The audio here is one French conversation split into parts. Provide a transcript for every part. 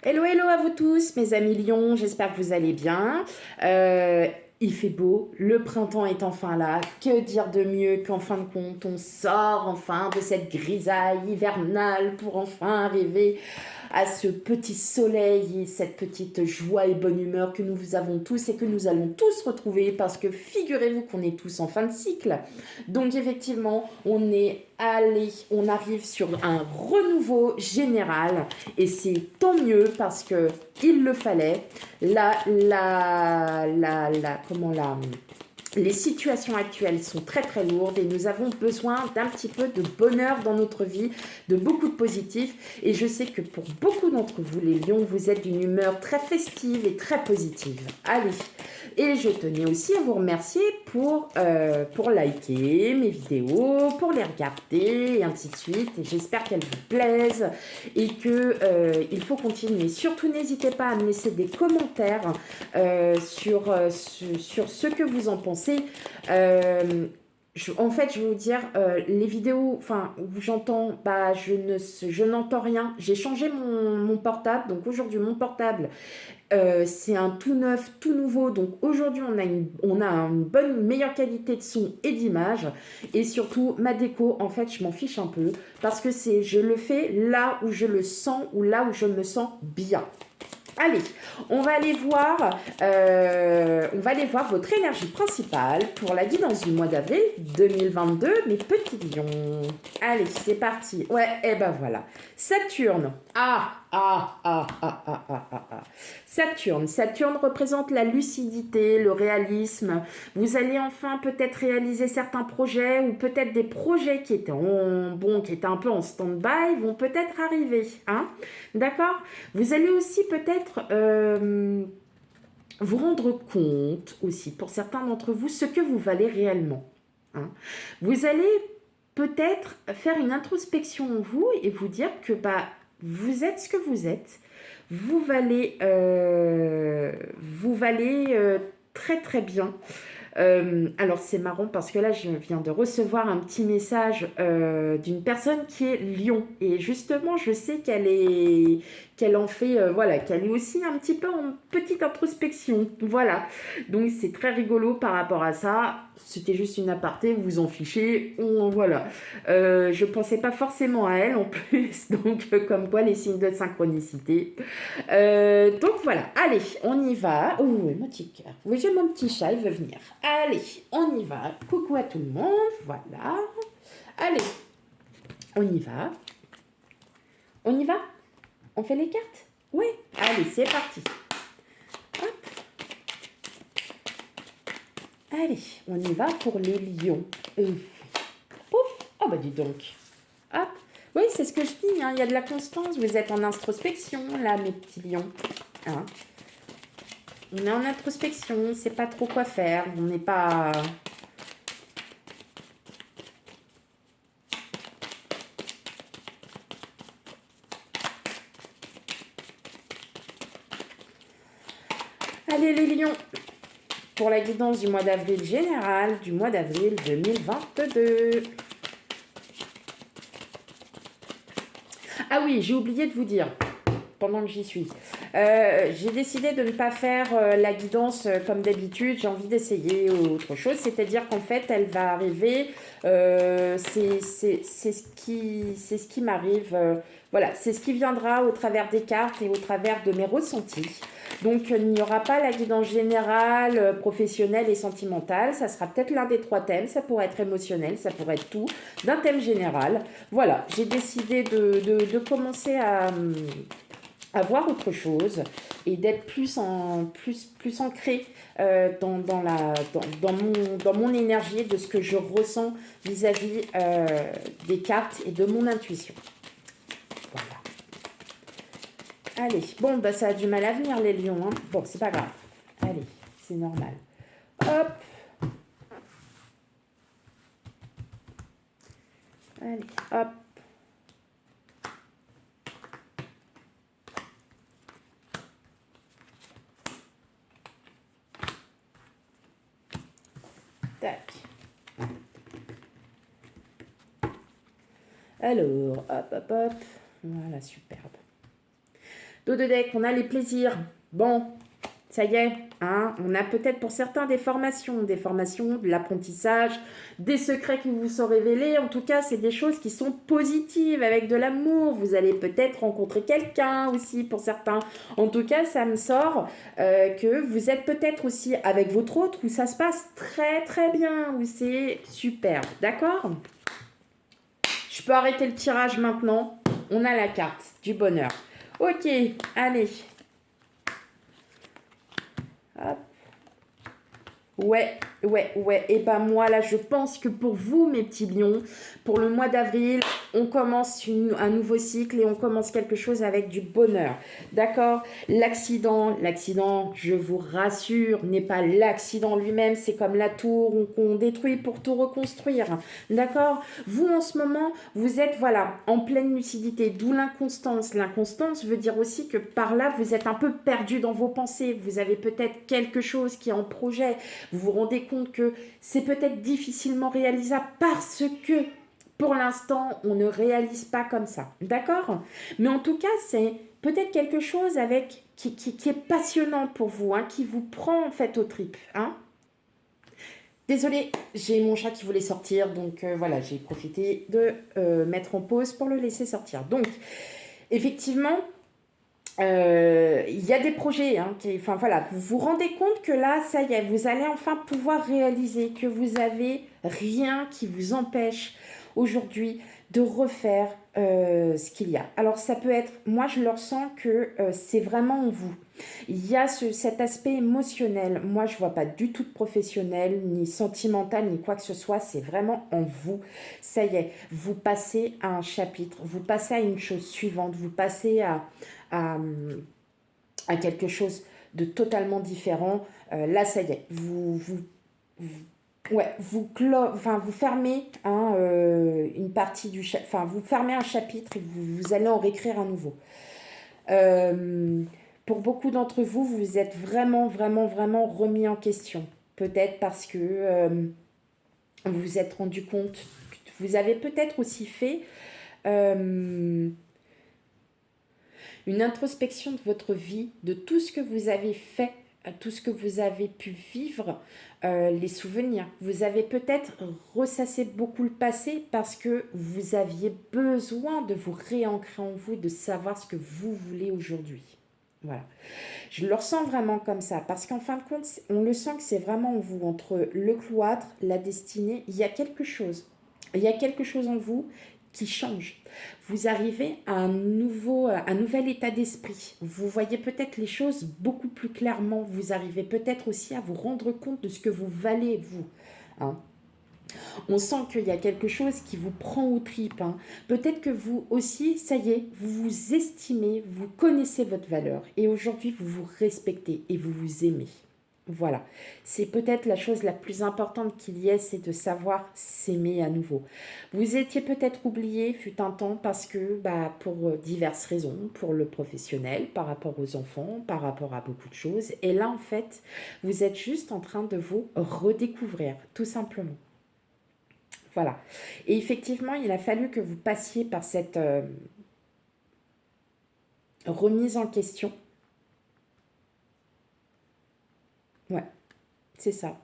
Hello, hello à vous tous, mes amis lions, j'espère que vous allez bien. Euh, il fait beau, le printemps est enfin là. Que dire de mieux qu'en fin de compte, on sort enfin de cette grisaille hivernale pour enfin arriver à ce petit soleil et cette petite joie et bonne humeur que nous avons tous et que nous allons tous retrouver parce que figurez-vous qu'on est tous en fin de cycle. Donc effectivement, on arrive sur un renouveau général et c'est tant mieux parce que il le fallait. Les situations actuelles sont très très lourdes et nous avons besoin d'un petit peu de bonheur dans notre vie, de beaucoup de positif. Et je sais que pour beaucoup d'entre vous, les lions, vous êtes d'une humeur très festive et très positive. Allez, et je tenais aussi à vous remercier pour liker mes vidéos, pour les regarder et ainsi de suite. Et j'espère qu'elles vous plaisent et que il faut continuer. Surtout, n'hésitez pas à me laisser des commentaires sur ce que vous en pensez. En fait, je vais vous dire, les vidéos où j'entends, je n'entends rien. J'ai changé mon portable, donc aujourd'hui, mon portable, c'est un tout neuf, tout nouveau. Donc aujourd'hui, on a une bonne, meilleure qualité de son et d'image. Et surtout, ma déco, en fait, je m'en fiche un peu parce que je le fais là où je le sens ou là où je me sens bien. Allez, on va aller voir votre énergie principale pour la guidance du mois d'avril 2022, mes petits lions. Allez, c'est parti. Ouais, et ben voilà. Saturne. Saturne représente la lucidité, le réalisme. Vous allez enfin peut-être réaliser certains projets ou peut-être des projets qui étaient un peu en stand-by vont peut-être arriver. Hein. D'accord. Vous allez aussi peut-être vous rendre compte aussi, pour certains d'entre vous, ce que vous valez réellement. Hein. Vous allez peut-être faire une introspection en vous et vous dire que vous êtes ce que vous êtes. Vous valez très très bien. Alors c'est marrant parce que là je viens de recevoir un petit message d'une personne qui est Lion et justement je sais qu'elle en fait voilà, qu'elle est aussi un petit peu en petite introspection, voilà, donc c'est très rigolo par rapport à ça. C'était juste une aparté, vous vous en fichez, voilà. Je pensais pas forcément à elle en plus, donc comme quoi les signes de synchronicité. Donc voilà, allez, on y va. Oh, oui, mon petit cœur. Oui, j'ai mon petit chat, il veut venir. Allez, on y va. Coucou à tout le monde, voilà. Allez, on y va. On y va? On fait les cartes? Oui. Allez, c'est parti. Hop. Allez, on y va pour les lions. Pouf. Oh bah dis donc. Hop. Oui, c'est ce que je dis, hein. Il y a de la constance. Vous êtes en introspection, là, mes petits lions. Hein. On est en introspection, on ne sait pas trop quoi faire, on n'est pas... Allez les lions, pour la guidance du mois d'avril général, du mois d'avril 2022. Ah oui, j'ai oublié de vous dire, pendant que j'y suis. J'ai décidé de ne pas faire la guidance comme d'habitude. J'ai envie d'essayer autre chose. C'est-à-dire qu'en fait, elle va arriver. C'est ce qui m'arrive. Voilà, c'est ce qui viendra au travers des cartes et au travers de mes ressentis. Donc, il n'y aura pas la guidance générale, professionnelle et sentimentale. Ça sera peut-être l'un des trois thèmes. Ça pourrait être émotionnel, ça pourrait être tout. D'un thème général. Voilà, j'ai décidé de commencer à voir autre chose et d'être plus ancré dans mon énergie, de ce que je ressens vis-à-vis des cartes et de mon intuition. Voilà. Allez, bon, bah ça a du mal à venir les lions. Hein. Bon, c'est pas grave. Allez, c'est normal. Hop. Allez, hop. Tac. Alors, hop, hop, hop. Voilà, superbe. Dos de deck, on a les plaisirs. Bon, ça y est, hein, on a peut-être pour certains des formations, de l'apprentissage, des secrets qui vous sont révélés. En tout cas, c'est des choses qui sont positives, avec de l'amour. Vous allez peut-être rencontrer quelqu'un aussi pour certains. En tout cas, ça me sort que vous êtes peut-être aussi avec votre autre où ça se passe très très bien, où c'est super. D'accord? Je peux arrêter le tirage maintenant. On a la carte du bonheur. Ok, allez. Hop. Ouais. Et ben moi, là, je pense que pour vous, mes petits lions, pour le mois d'avril, on commence un nouveau cycle et on commence quelque chose avec du bonheur. D'accord? L'accident, je vous rassure, n'est pas l'accident lui-même. C'est comme la tour qu'on détruit pour tout reconstruire. D'accord? Vous, en ce moment, vous êtes, voilà, en pleine lucidité, d'où l'inconstance. L'inconstance veut dire aussi que par là, vous êtes un peu perdu dans vos pensées. Vous avez peut-être quelque chose qui est en projet. Vous vous rendez compte que c'est peut-être difficilement réalisable parce que pour l'instant, on ne réalise pas comme ça. D'accord? Mais en tout cas, c'est peut-être quelque chose avec qui est passionnant pour vous, hein, qui vous prend en fait aux tripes. Hein? Désolée, j'ai mon chat qui voulait sortir, donc voilà, j'ai profité de mettre en pause pour le laisser sortir. Donc, effectivement, il y a des projets, hein, enfin voilà, vous vous rendez compte que là, ça y est, vous allez enfin pouvoir réaliser que vous avez rien qui vous empêche aujourd'hui de refaire ce qu'il y a. Alors ça peut être, moi je le ressens que c'est vraiment en vous. Il y a cet aspect émotionnel, moi je vois pas du tout de professionnel, ni sentimental, ni quoi que ce soit, c'est vraiment en vous. Ça y est, vous passez à un chapitre, vous passez à une chose suivante, vous passez à, à quelque chose de totalement différent. Là, ça y est, vous fermez hein, une partie du chapitre, enfin, vous fermez un chapitre et vous allez en réécrire un nouveau. Pour beaucoup d'entre vous, vous êtes vraiment, vraiment, vraiment remis en question. Peut-être parce que vous vous êtes rendu compte, vous avez peut-être aussi fait une introspection de votre vie, de tout ce que vous avez fait, tout ce que vous avez pu vivre, les souvenirs. Vous avez peut-être ressassé beaucoup le passé parce que vous aviez besoin de vous réancrer en vous, de savoir ce que vous voulez aujourd'hui. Voilà. Je le ressens vraiment comme ça parce qu'en fin de compte, on le sent que c'est vraiment en vous, entre le cloître, la destinée, il y a quelque chose. Il y a quelque chose en vous qui change. Vous arrivez à un nouvel état d'esprit. Vous voyez peut-être les choses beaucoup plus clairement. Vous arrivez peut-être aussi à vous rendre compte de ce que vous valez, vous. Hein. On sent qu'il y a quelque chose qui vous prend aux tripes. Hein. Peut-être que vous aussi, ça y est, vous vous estimez, vous connaissez votre valeur. Et aujourd'hui, vous vous respectez et vous vous aimez. Voilà, c'est peut-être la chose la plus importante qu'il y ait, c'est de savoir s'aimer à nouveau. Vous étiez peut-être oublié, fut un temps, parce que pour diverses raisons, pour le professionnel, par rapport aux enfants, par rapport à beaucoup de choses. Et là, en fait, vous êtes juste en train de vous redécouvrir, tout simplement. Voilà. Et effectivement, il a fallu que vous passiez par cette remise en question. Ouais, c'est ça.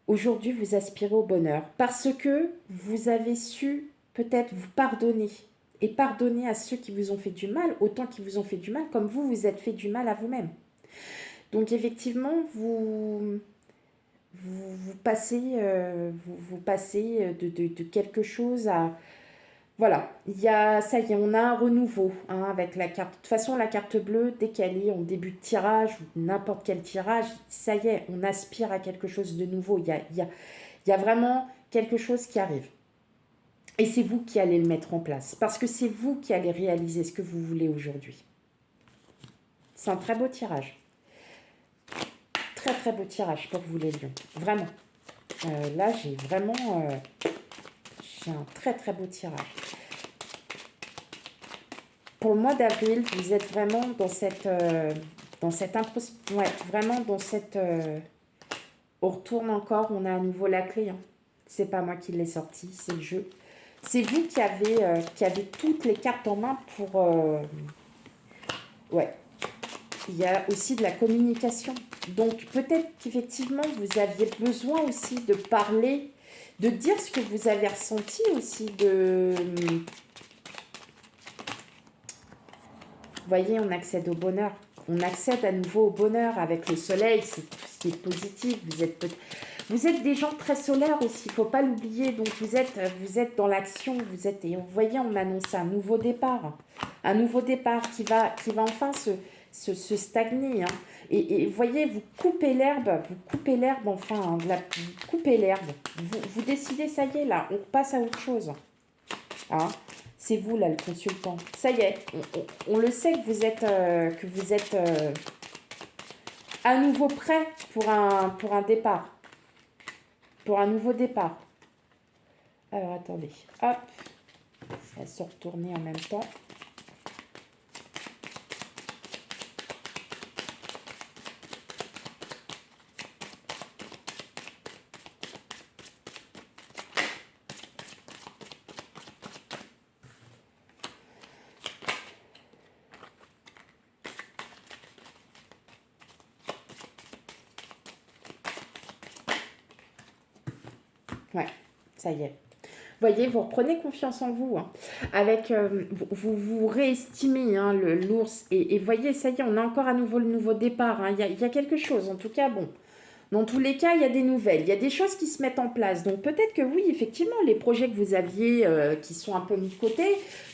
Aujourd'hui, vous aspirez au bonheur parce que vous avez su peut-être vous pardonner et pardonner à ceux qui vous ont fait du mal, autant qu'ils vous ont fait du mal, comme vous êtes fait du mal à vous-même. Donc effectivement, vous passez, vous passez de quelque chose à... Voilà, ça y est, on a un renouveau hein, avec la carte. De toute façon, la carte bleue, dès qu'elle est en début de tirage, ou n'importe quel tirage, ça y est, on aspire à quelque chose de nouveau. Il y a vraiment quelque chose qui arrive. Et c'est vous qui allez le mettre en place. Parce que c'est vous qui allez réaliser ce que vous voulez aujourd'hui. C'est un très beau tirage. Très très beau tirage pour vous les lions. Vraiment. Là, j'ai vraiment... j'ai un très très beau tirage. Pour le mois d'avril, vous êtes vraiment dans cette introspection. Ouais, vraiment dans cette... on retourne encore, on a à nouveau la clé. Hein. C'est pas moi qui l'ai sorti, c'est le jeu. C'est vous qui avez toutes les cartes en main Ouais. Il y a aussi de la communication. Donc, peut-être qu'effectivement, vous aviez besoin aussi de parler, de dire ce que vous avez ressenti aussi, Vous voyez, on accède au bonheur. On accède à nouveau au bonheur avec le soleil, c'est tout ce qui est positif. Vous êtes des gens très solaires aussi, il ne faut pas l'oublier. Donc vous êtes dans l'action, et vous voyez, on annonce un nouveau départ. Un nouveau départ qui va enfin se stagner. Hein. Et vous voyez, vous coupez l'herbe, enfin, hein, vous coupez l'herbe. Vous décidez, ça y est, là, on passe à autre chose. Hein. C'est vous, là, le consultant. Ça y est, on le sait que vous êtes à nouveau prêt pour un départ. Pour un nouveau départ. Alors, attendez. Hop. Ça va se retourner en même temps. Ouais, ça y est. Voyez, vous reprenez confiance en vous. Hein. Avec, vous réestimez hein, l'ours. Et voyez, ça y est, on a encore à nouveau le nouveau départ. Hein. Il y a quelque chose. En tout cas, bon. Dans tous les cas, il y a des nouvelles. Il y a des choses qui se mettent en place. Donc peut-être que oui, effectivement, les projets que vous aviez qui sont un peu mis de côté,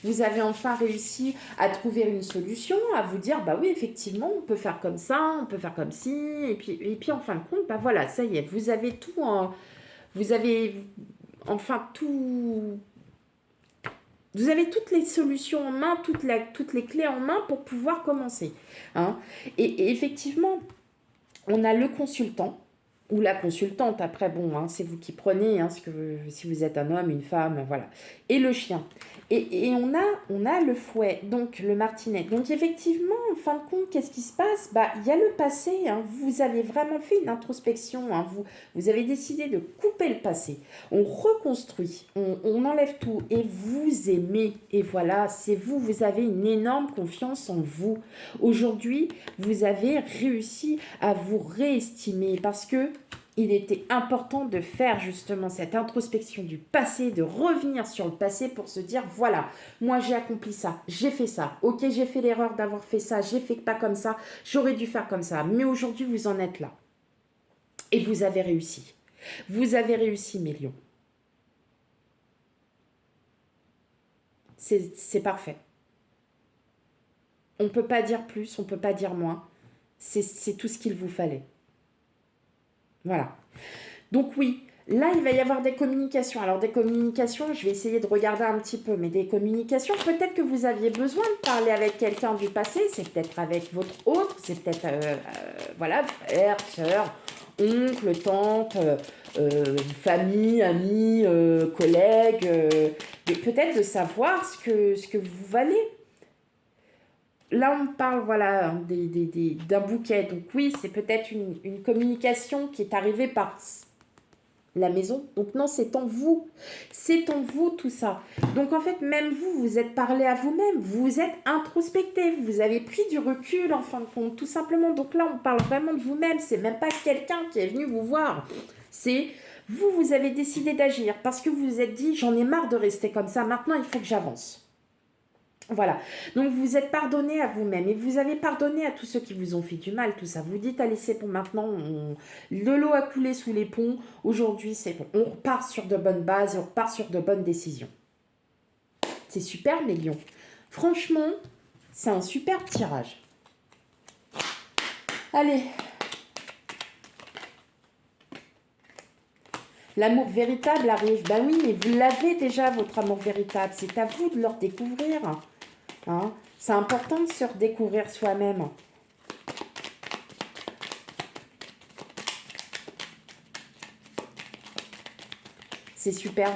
vous avez enfin réussi à trouver une solution, à vous dire, bah oui, effectivement, on peut faire comme ça, on peut faire comme ci. Et puis en fin de compte, bah voilà, ça y est, vous avez tout en... Vous avez enfin tout... Vous avez toutes les solutions en main, toutes les clés en main pour pouvoir commencer. Hein. Et effectivement, on a le consultant ou la consultante. Après, bon, hein, c'est vous qui prenez, hein, si vous êtes un homme, une femme, voilà. Et le chien. Et on a le fouet, donc le martinet. Donc effectivement, en fin de compte, qu'est-ce qui se passe? Bah, il y a le passé. Hein, vous avez vraiment fait une introspection. Hein, vous avez décidé de couper le passé. On reconstruit, on enlève tout et vous aimez. Et voilà, c'est vous. Vous avez une énorme confiance en vous. Aujourd'hui, vous avez réussi à vous réestimer parce que il était important de faire justement cette introspection du passé, de revenir sur le passé pour se dire, voilà, moi j'ai accompli ça, j'ai fait ça, ok, j'ai fait l'erreur d'avoir fait ça, j'ai fait pas comme ça, j'aurais dû faire comme ça, mais aujourd'hui vous en êtes là. Et vous avez réussi. Vous avez réussi, mes lions. C'est parfait. On ne peut pas dire plus, on ne peut pas dire moins. C'est tout ce qu'il vous fallait. Voilà. Donc oui, là, il va y avoir des communications. Alors des communications, je vais essayer de regarder un petit peu, mais des communications, peut-être que vous aviez besoin de parler avec quelqu'un du passé, c'est peut-être avec votre autre, c'est peut-être, voilà, frère, soeur, oncle, tante, famille, amis, collègues, et peut-être de savoir ce que vous valez. Là, on parle voilà, d'un bouquet. Donc oui, c'est peut-être une communication qui est arrivée par la maison. Donc non, c'est en vous. C'est en vous tout ça. Donc en fait, même vous, vous êtes parlé à vous-même. Vous vous êtes introspecté. Vous avez pris du recul en fin de compte, tout simplement. Donc là, on parle vraiment de vous-même. C'est même pas quelqu'un qui est venu vous voir. C'est vous, vous avez décidé d'agir parce que vous vous êtes dit, j'en ai marre de rester comme ça. Maintenant, il faut que j'avance. Voilà, donc vous vous êtes pardonné à vous-même et vous avez pardonné à tous ceux qui vous ont fait du mal, tout ça. Vous dites, allez, c'est bon, maintenant, de l'eau a coulé sous les ponts, aujourd'hui, c'est bon. On repart sur de bonnes bases et on repart sur de bonnes décisions. C'est super, mes lions. Franchement, c'est un super tirage. Allez. L'amour véritable arrive. Ben oui, mais vous l'avez déjà, votre amour véritable. C'est à vous de le redécouvrir. Hein, c'est important de se redécouvrir soi-même. C'est super.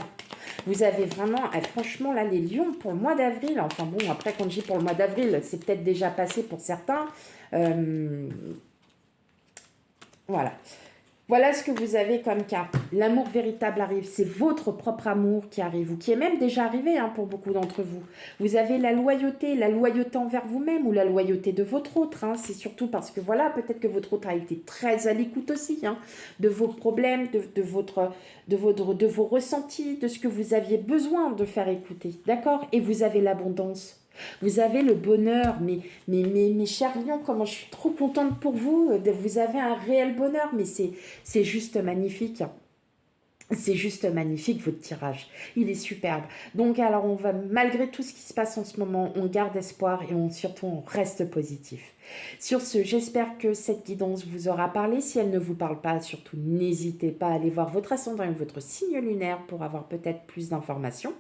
Vous avez vraiment, franchement, là, les lions pour le mois d'avril, enfin bon, après, quand je dis pour le mois d'avril, c'est peut-être déjà passé pour certains. Voilà. Voilà ce que vous avez comme carte. L'amour véritable arrive. C'est votre propre amour qui arrive, ou qui est même déjà arrivé hein, pour beaucoup d'entre vous. Vous avez la loyauté envers vous-même ou la loyauté de votre autre. Hein. C'est surtout parce que voilà, peut-être que votre autre a été très à l'écoute aussi hein, de vos problèmes, de vos ressentis, de ce que vous aviez besoin de faire écouter. D'accord? Et vous avez l'abondance. Vous avez le bonheur, mes chers lions, comment je suis trop contente pour vous. Vous avez un réel bonheur, mais c'est juste magnifique. C'est juste magnifique votre tirage, il est superbe. Donc alors on va, malgré tout ce qui se passe en ce moment, on garde espoir et surtout on reste positif. Sur ce, j'espère que cette guidance vous aura parlé. Si elle ne vous parle pas, surtout n'hésitez pas à aller voir votre ascendant et votre signe lunaire pour avoir peut-être plus d'informations.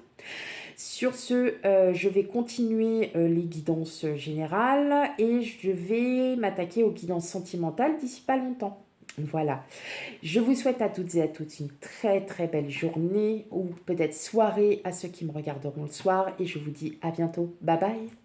Sur ce, je vais continuer les guidances générales et je vais m'attaquer aux guidances sentimentales d'ici pas longtemps. Voilà. Je vous souhaite à toutes et à tous une très très belle journée ou peut-être soirée à ceux qui me regarderont le soir et je vous dis à bientôt. Bye bye.